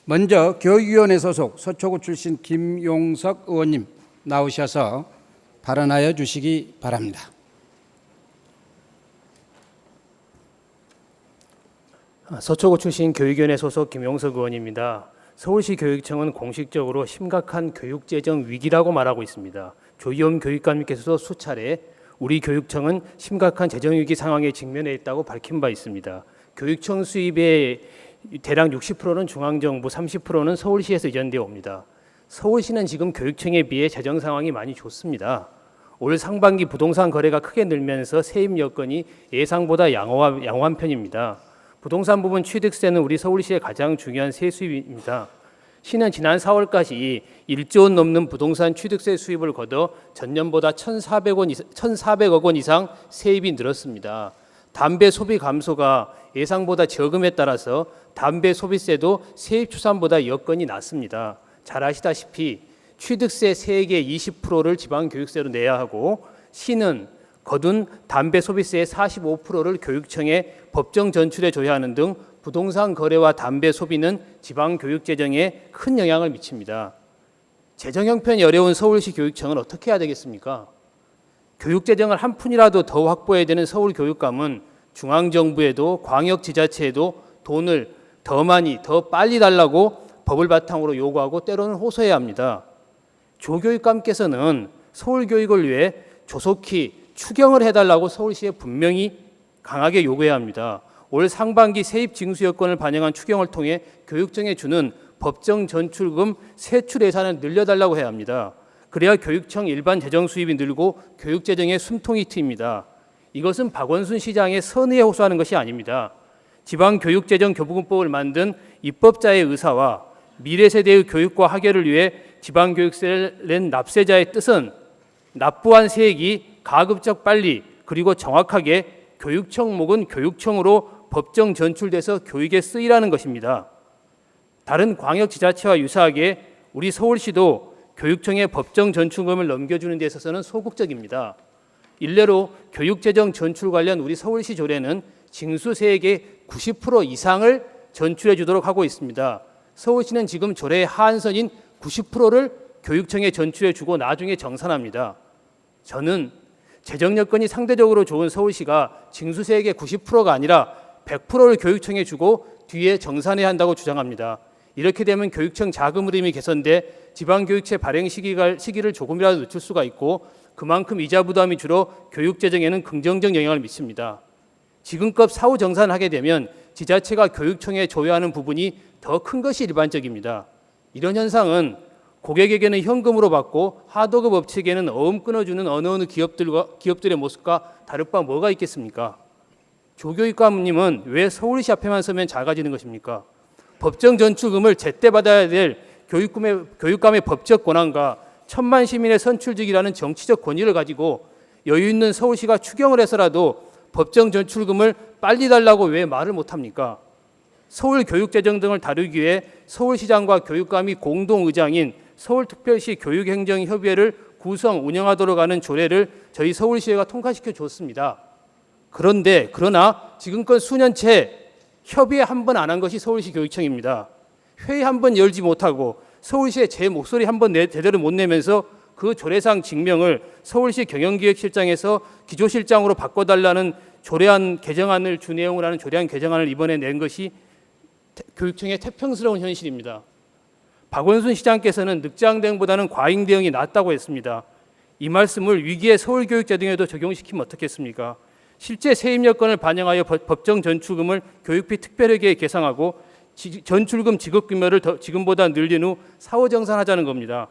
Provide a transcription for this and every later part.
먼저 교육위원회 소속 서초구 출신 김용석 의원님 나오셔서 발언하여 주시기 바랍니다. 서초구 출신 교육위원회 소속 김용석 의원입니다. 서울시 교육청은 공식적으로 심각한 교육재정 위기라고 말하고 있습니다. 조희연 교육감님께서도 수차례 우리 교육청은 심각한 재정위기 상황에 직면해 있다고 밝힌 바 있습니다. 교육청 수입의 대략 60%는 중앙정부, 30%는 서울시에서 이전되어 옵니다. 서울시는 지금 교육청에 비해 재정 상황이 많이 좋습니다. 올 상반기 부동산 거래가 크게 늘면서 세입 여건이 예상보다 양호한 편입니다. 부동산 부분 취득세는 우리 서울시의 가장 중요한 세수입입니다. 시는 지난 4월까지 1조 원 넘는 부동산 취득세 수입을 거둬 전년보다 1,400억 원 이상 세입이 늘었습니다. 담배 소비 감소가 예상보다 적음에 따라서 담배 소비세도 세입 추산보다 여건이 낮습니다. 잘 아시다시피 취득세 세액의 20%를 지방교육세로 내야 하고 시는 거둔 담배 소비세의 45%를 교육청에 법정 전출해 줘야 하는 등 부동산 거래와 담배 소비는 지방교육재정에 큰 영향을 미칩니다. 재정 형편이 어려운 서울시 교육청은 어떻게 해야 되겠습니까? 교육재정을 한 푼이라도 더 확보해야 되는 서울교육감은 중앙정부에도 광역지자체에도 돈을 더 많이, 더 빨리 달라고 법을 바탕으로 요구하고 때로는 호소해야 합니다. 조교육감께서는 서울교육을 위해 조속히 추경을 해달라고 서울시에 분명히 강하게 요구해야 합니다. 올 상반기 세입 징수 여건을 반영한 추경을 통해 교육청에 주는 법정 전출금 세출 예산을 늘려달라고 해야 합니다. 그래야 교육청 일반 재정 수입이 늘고 교육재정의 숨통이 트입니다. 이것은 박원순 시장의 선의에 호소하는 것이 아닙니다. 지방교육재정교부금법을 만든 입법자의 의사와 미래 세대의 교육과 학예를 위해 지방교육세를 낸 납세자의 뜻은 납부한 세액이 가급적 빨리 그리고 정확하게 교육청 목은 교육청으로 법정 전출돼서 교육에 쓰이라는 것입니다. 다른 광역지자체와 유사하게 우리 서울시도 교육청에 법정 전출금을 넘겨주는 데 있어서는 소극적입니다. 일례로 교육재정 전출 관련 우리 서울시 조례는 징수세액의 90% 이상을 전출해 주도록 하고 있습니다. 서울시는 지금 조례의 하한선인 90%를 교육청에 전출해 주고 나중에 정산합니다. 저는 재정 여건이 상대적으로 좋은 서울시가 징수세액의 90%가 아니라 100%를 교육청에 주고 뒤에 정산해야 한다고 주장합니다. 이렇게 되면 교육청 자금 흐름이 개선돼 지방교육체 발행 시기를 조금이라도 늦출 수가 있고 그만큼 이자 부담이 줄어 교육재정에는 긍정적 영향을 미칩니다. 지금껏 사후 정산을 하게 되면 지자체가 교육청에 조여하는 부분이 더 큰 것이 일반적입니다. 이런 현상은 고객에게는 현금으로 받고 하도급 업체에게는 어음 끊어주는 어느 기업들의 모습과 다를 바 뭐가 있겠습니까? 조교육감님은 왜 서울시 앞에만 서면 작아지는 것입니까? 법정 전출금을 제때 받아야 될 교육감의 법적 권한과 1,000만 시민의 선출직이라는 정치적 권위를 가지고 여유 있는 서울시가 추경을 해서라도 법정 전출금을 빨리 달라고 왜 말을 못합니까? 서울교육재정 등을 다루기 위해 서울시장과 교육감이 공동의장인 서울특별시 교육행정협의회를 구성 운영하도록 하는 조례를 저희 서울시의회가 통과시켜 줬습니다. 그러나 지금껏 수년째 협의회 한 번 안 한 것이 서울시 교육청입니다. 회의 한 번 열지 못하고 서울시에 제 목소리 한 번 제대로 못 내면서 그 조례상 직명을 서울시 경영기획실장에서 기조실장으로 바꿔달라는 조례안 개정안을 주 내용을 하는 조례안 개정안을 이번에 낸 것이 교육청의 태평스러운 현실입니다. 박원순 시장께서는 늑장 대응보다는 과잉 대응이 낫다고 했습니다. 이 말씀을 위기의 서울교육재정에도 적용시키면 어떻겠습니까? 실제 세입 여건을 반영하여 법정 전출금을 교육비 특별회계에 계상하고 전출금 지급 규모를 지금보다 늘린 후 사후 정산하자는 겁니다.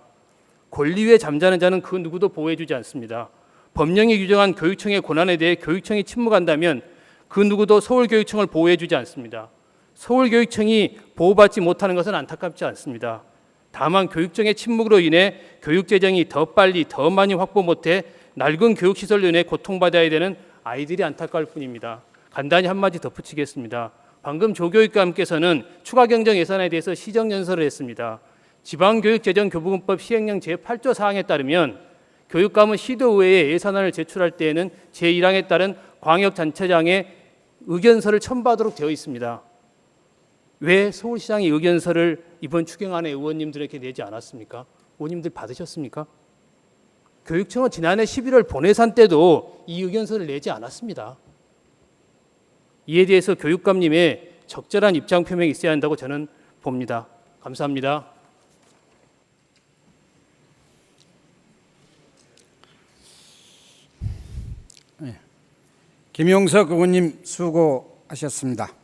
권리 위에 잠자는 자는 그 누구도 보호해주지 않습니다. 법령이 규정한 교육청의 권한에 대해 교육청이 침묵한다면 그 누구도 서울교육청을 보호해주지 않습니다. 서울교육청이 보호받지 못하는 것은 안타깝지 않습니다. 다만 교육청의 침묵으로 인해 교육재정이 더 빨리 더 많이 확보 못해 낡은 교육시설로 인해 고통받아야 되는 아이들이 안타까울 뿐입니다. 간단히 한마디 덧붙이겠습니다. 방금 조교육감께서는 추가 경정 예산에 대해서 시정연설을 했습니다. 지방교육재정교부금법 시행령 제8조 사항에 따르면 교육감은 시도의회에 예산안을 제출할 때에는 제1항에 따른 광역단체장의 의견서를 첨부하도록 되어 있습니다. 왜 서울시장이 의견서를 이번 추경안에 의원님들에게 내지 않았습니까? 의원님들 받으셨습니까? 교육청은 지난해 11월 본예산 때도 이 의견서를 내지 않았습니다. 이에 대해서 교육감님의 적절한 입장 표명이 있어야 한다고 저는 봅니다. 감사합니다. 김용석 의원님 수고하셨습니다.